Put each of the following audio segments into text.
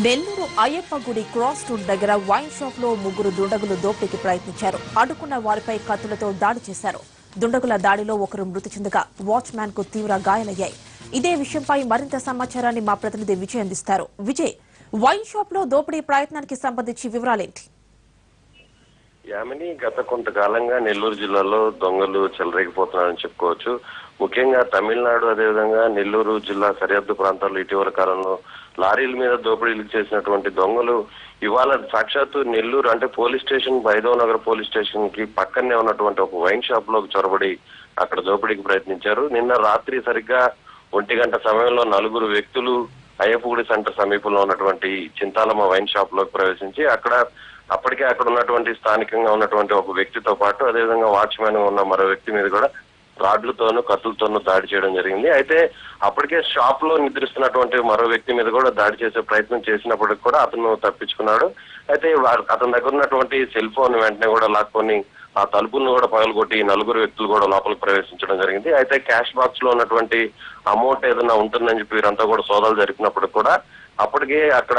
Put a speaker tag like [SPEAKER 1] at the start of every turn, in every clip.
[SPEAKER 1] నెల్లూరు అయ్యప్ప గుడి cross road దగ్గర wine shop లో ముగ్గురు దుండగులు దోపిడీకి ప్రయత్నించారు. అడ్డుకున్న వారిపై కత్తులతో దాడి చేశారు. దుండగుల దాడిలో ఒకరు మృతి చెందగా వాచ్ మ్యాన్ కు తీవ్ర గాయాలయ్యాయి. ఇదే విషయంపై మరింత సమాచారాన్ని మా ప్రతినిధి విజయ్ అందిస్తారు. విజయ్, వైన్ షాప్ లో దోపిడీ ప్రయత్నానికి సంబంధించి వివరాలేంటి?
[SPEAKER 2] యామిని, గత కొంతకాలంగా నెల్లూరు జిల్లాలో దొంగలు చెలరేగిపోతున్నారని చెప్పుకోవచ్చు. ముఖ్యంగా తమిళనాడు అదేవిధంగా నెల్లూరు జిల్లా సరిహద్దు ప్రాంతాల్లో ఇటీవల కాలంలో లారీల మీద దోపిడీలు చేసినటువంటి దొంగలు ఇవాళ సాక్షాత్తు నెల్లూరు అంటే police station, Baidava Nagar police station కి పక్కనే ఉన్నటువంటి ఒక వైన్ షాప్ లోకి చొరబడి అక్కడ దోపిడీకి ప్రయత్నించారు. నిన్న రాత్రి సరిగ్గా 1 గంట సమయంలో 4 వ్యక్తులు అయ్యప్పగుడి సెంటర్ సమీపంలో ఉన్నటువంటి చింతాలమ్మ వైన్ షాప్ లోకి ప్రవేశించి అప్పటికే అక్కడ ఉన్నటువంటి స్థానికంగా ఉన్నటువంటి ఒక వ్యక్తితో పాటు అదేవిధంగా వాచ్మెన్ ఉన్న మరో వ్యక్తి మీద కూడా రాడ్లతోనూ కత్తులతోనూ దాడి చేయడం జరిగింది. అయితే అప్పటికే షాప్ లో నిద్రిస్తున్నటువంటి మరో వ్యక్తి మీద కూడా దాడి చేసే ప్రయత్నం చేసినప్పటికి కూడా అతను తప్పించుకున్నాడు. అయితే అతని దగ్గర ఉన్నటువంటి సెల్ ఫోన్ వెంటనే కూడా లాక్కొని ఆ తలుపులను కూడా పగలగొట్టి 4 వ్యక్తులు కూడా లోపలికి ప్రవేశించడం జరిగింది. అయితే క్యాష్ బాక్స్ లో ఉన్నటువంటి అమౌంట్ ఏదైనా ఉంటుందని చెప్పి వీరంతా కూడా సోదాలు జరిపినప్పటికి కూడా అప్పటికే అక్కడ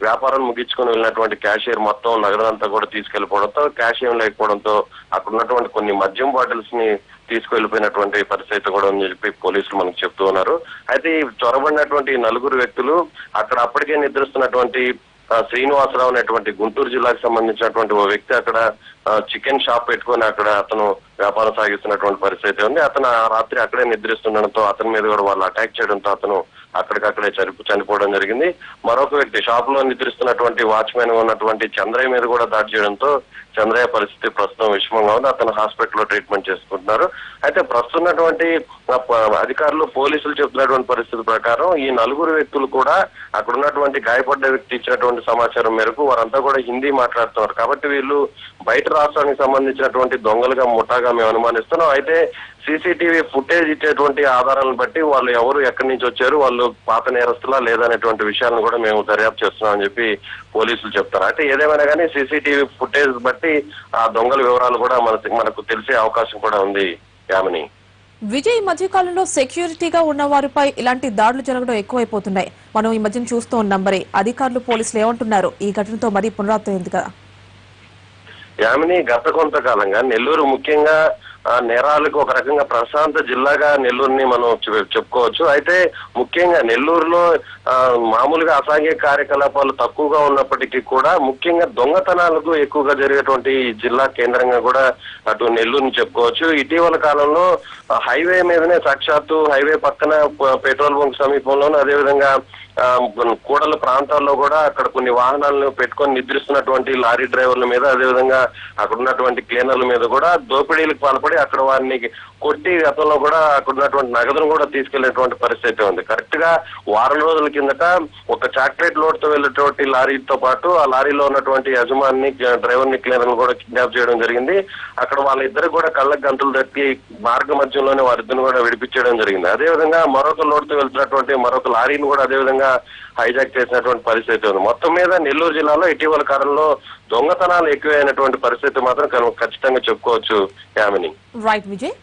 [SPEAKER 2] వ్యాపారం ముగించుకొని వెళ్ళినటువంటి క్యాషియర్ మొత్తం నగదంతా కూడా తీసుకెళ్లిపోవడంతో క్యాష్ ఏం లేకపోవడంతో అక్కడ ఉన్నటువంటి కొన్ని మద్యం బాటిల్స్ ని తీసుకెళ్లిపోయినటువంటి పరిస్థితి కూడా ఉందని చెప్పి పోలీసులు మనకు చెప్తూ ఉన్నారు. అయితే ఈ చొరబడినటువంటి 4 వ్యక్తులు అక్కడ అప్పటికే నిద్రిస్తున్నటువంటి శ్రీనివాసరావు అనేటువంటి గుంటూరు జిల్లాకు సంబంధించినటువంటి ఓ వ్యక్తి అక్కడ చికెన్ షాప్ పెట్టుకొని అక్కడ అతను వ్యాపారం సాగిస్తున్నటువంటి పరిస్థితి ఉంది. అతను రాత్రి అక్కడే నిద్రిస్తుండడంతో అతని మీద కూడా వాళ్ళు అటాక్ చేయడంతో అతను అక్కడికక్కడే చనిపోవడం జరిగింది. మరొక వ్యక్తి షాప్ లో నిద్రిస్తున్నటువంటి వాచ్మెన్ ఉన్నటువంటి చంద్రయ్య మీద కూడా దాడి చేయడంతో చంద్రయ్య పరిస్థితి ప్రస్తుతం విషమంగా ఉంది. అతను హాస్పిటల్లో ట్రీట్మెంట్ చేసుకుంటున్నారు. అయితే ప్రస్తుతం ఉన్నటువంటి అధికారులు పోలీసులు చెప్తున్నటువంటి పరిస్థితి ప్రకారం ఈ 4 వ్యక్తులు కూడా అక్కడ ఉన్నటువంటి గాయపడ్డ వ్యక్తి ఇచ్చినటువంటి సమాచారం మేరకు వారంతా కూడా హిందీ మాట్లాడుతున్నారు. కాబట్టి వీళ్ళు బయట రాష్ట్రానికి సంబంధించినటువంటి దొంగలుగా ముఠాగా మేము అనుమానిస్తున్నాం. అయితే సీసీటీవీ ఫుటేజ్ ఇచ్చేటువంటి ఆధారాలను బట్టి వాళ్ళు ఎవరు ఎక్కడి నుంచి వచ్చారు, వాళ్ళు పాత నేరస్తులా లేదనేటువంటి విషయాలను కూడా మేము దర్యాప్తు చేస్తున్నామని చెప్పి పోలీసులు చెప్తారు. అయితే ఏదేమైనా కానీ సీసీటీవీ ఫుటేజ్ బట్టి ఆ దొంగల వివరాలు కూడా మనకు తెలిసే అవకాశం కూడా ఉంది. యామిని,
[SPEAKER 1] విజయ్, మధ్యకాలంలో సెక్యూరిటీగా ఉన్న వారిపై ఇలాంటి దాడులు జరగడం ఎక్కువైపోతున్నాయి. మనం ఈ మధ్యన చూస్తూ ఉన్నాం. మరి అధికారులు, పోలీసులు ఏమంటున్నారు ఈ ఘటనతో? మరీ పునరావృతం కదా
[SPEAKER 2] యామిని, గత కొంతకాలంగా నెల్లూరు ముఖ్యంగా నేరాలకు ఒక రకంగా ప్రశాంత జిల్లాగా నెల్లూరుని మనం చెప్పుకోవచ్చు. అయితే ముఖ్యంగా నెల్లూరులో మామూలుగా అసాంఘిక కార్యకలాపాలు తక్కువగా ఉన్నప్పటికీ కూడా ముఖ్యంగా దొంగతనాలకు ఎక్కువగా జరిగేటువంటి జిల్లా కేంద్రంగా కూడా అటు నెల్లూరుని చెప్పుకోవచ్చు. ఇటీవల కాలంలో హైవే మీదనే సాక్షాత్తు హైవే పక్కన పెట్రోల్ బంక్ సమీపంలోనూ అదేవిధంగా కూడల ప్రాంతాల్లో కూడా అక్కడ కొన్ని వాహనాలను పెట్టుకొని నిద్రిస్తున్నటువంటి లారీ డ్రైవర్ల మీద అదేవిధంగా అక్కడ ఉన్నటువంటి క్లీనర్ల మీద కూడా దోపిడీలకు పాల్పడి అక్కడ వారిని కొట్టి గతంలో కూడా అక్కడ ఉన్నటువంటి నగదును కూడా తీసుకెళ్లేటువంటి పరిస్థితి ఉంది. కరెక్ట్ గా వారం రోజుల కిందట ఒక చాక్లెట్ లోడ్ తో వెళ్ళేటువంటి లారీతో పాటు ఆ లారీలో ఉన్నటువంటి యజమాని, డ్రైవర్ ని, క్లీనర్ కూడా కిడ్నాప్ చేయడం జరిగింది. అక్కడ వాళ్ళిద్దరు కూడా కళ్ళకు గంతులు తట్టి మార్గ మధ్యంలోనే వారిద్దరిని కూడా విడిపించడం జరిగింది. అదేవిధంగా మరొక లోడ్ తో వెళ్తున్నటువంటి మరొక లారీని కూడా అదేవిధంగా హైజాక్ చేసినటువంటి పరిస్థితి ఉంది. మొత్తం మీద నెల్లూరు జిల్లాలో ఇటీవల కాలంలో దొంగతనాలు ఎక్కువైనటువంటి పరిస్థితి మాత్రం ఖచ్చితంగా చెప్పుకోవచ్చు. యామిని,
[SPEAKER 1] రైట్ విజయ్.